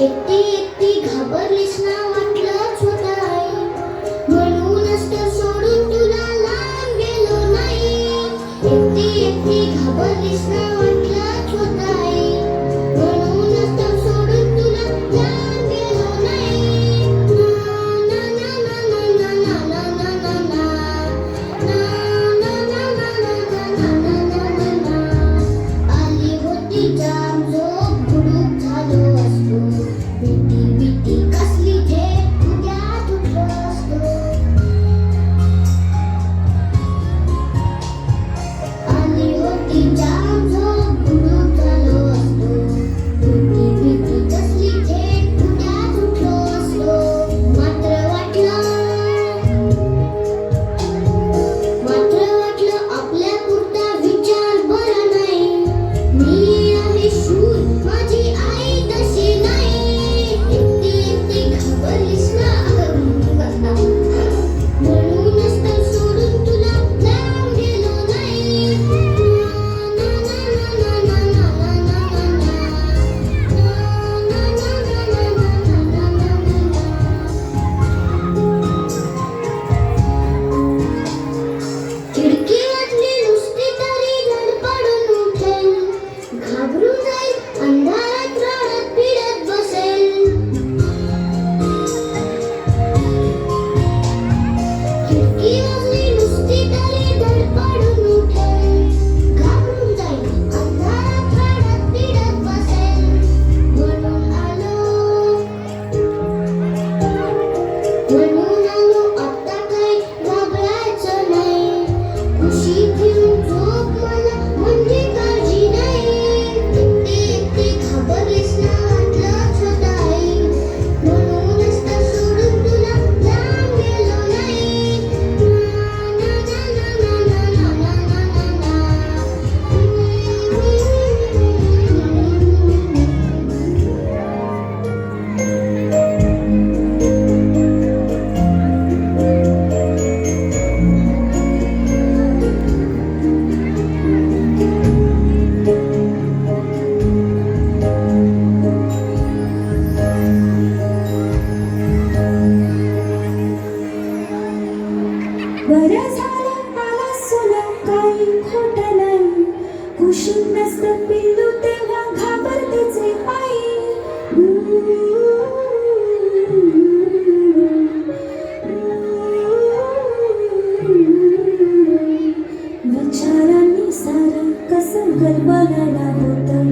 एकटी एकटी घाबरलीस ना वाटलंच होतं आई, म्हणूनच तर सोडून तुला लांब गेलो नाही. एकटी एकटी घाबरलीस ना वाटलंच होतं आई, म्हणूनच तर सोडून तुला लांब गेलो नाही. ना ना ना ना ना ना ना ना ना ना ना. ना ना ना ना ना ना ना ना ना. आली होती जाम झोप बुडूक झालो असतो, भीती भीती कसली थेट उद्यात उठलो असतो. आली होती जाम झोप बुडूक झालो असतो, भीती भीती कसली थेट उद्यात उठलो असतो. मात्र वाटलं आपल्या पुरता विचार बरा नाही. मी आहे शूर, माझी आई तशी नाही. एकटी एकटी घाबरलीस ना म्हणूनच तर सोडून तुला लांब गेलो नाही. ना ना ना ना ना ना ना ना ना ना. ना ना ना ना ना ना ना ना ना. खिडकी वाजली नुसती तरी धडपडून उठेल, घाबरून जाईल अंधारात रडत पिडत बसेल. खिडकी वाजली नुसती तरी धडपडून उठेल, घाबरून जाईल अंधारात रडत पिडत बसेल. म्हणून आलो आता काही घाबरायचं नाही. खुशीत घेऊन झोप मला म्हणजे काळजी नाही. एकटी एकटी घाबरलीस ना वाटलंच होतं आई, म्हणूनच तर सोडून तुला लांब गेलो नाही. ना ना ना ना ना ना ना ना ना बरं झालं आला सोला, काही खोटं नाही. कुशीत नसतं पिल्लू तेव्हा घाबरतेच रे आई. विचारांनी सारं कसं गडबडायला होतं.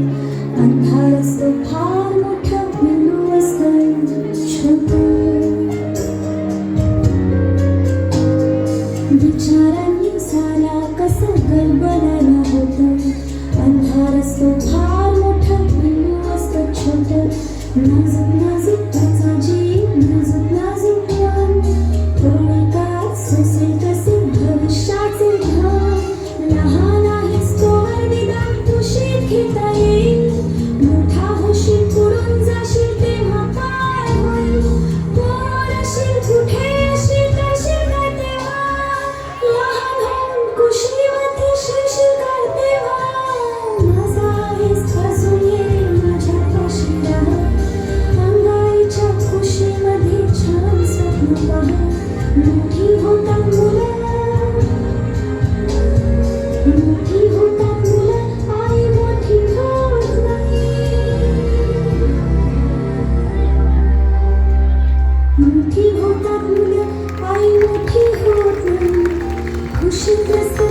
अंधार असतो फार मोठं, पिल्लू असतं छोटं. विचारांनी सारा कसं गडबडायला होतं. अंधार असतो फार मोठं, पिल्लू असतं छोटं. नाजूक नाजूक त्याचा जीव, नाजूक नाजूक मन. कोणी काय सोसेल कसे भविष्याचे ढग. लहान आहेस तोवर निदान कुशीत घेता येईल. मोठा होशील पुढून जाशील तेव्हा काय होईल. कोण असेल कुठे असेल करशील काय तेव्हा. लहान होऊन कुशीमध्ये शिरशील काय तेव्हा. माझा आहेस अजून ये माझ्या पाशी राहा. अंगाईच्या कुशीमध्ये छान स्वप्न पहा. मोठी होतात मुलं, मोठी होतात मुलं, आई मोठी होत नाही. मोठी होतात मुलं, आई मोठी होत नाही. खुशीत नसतं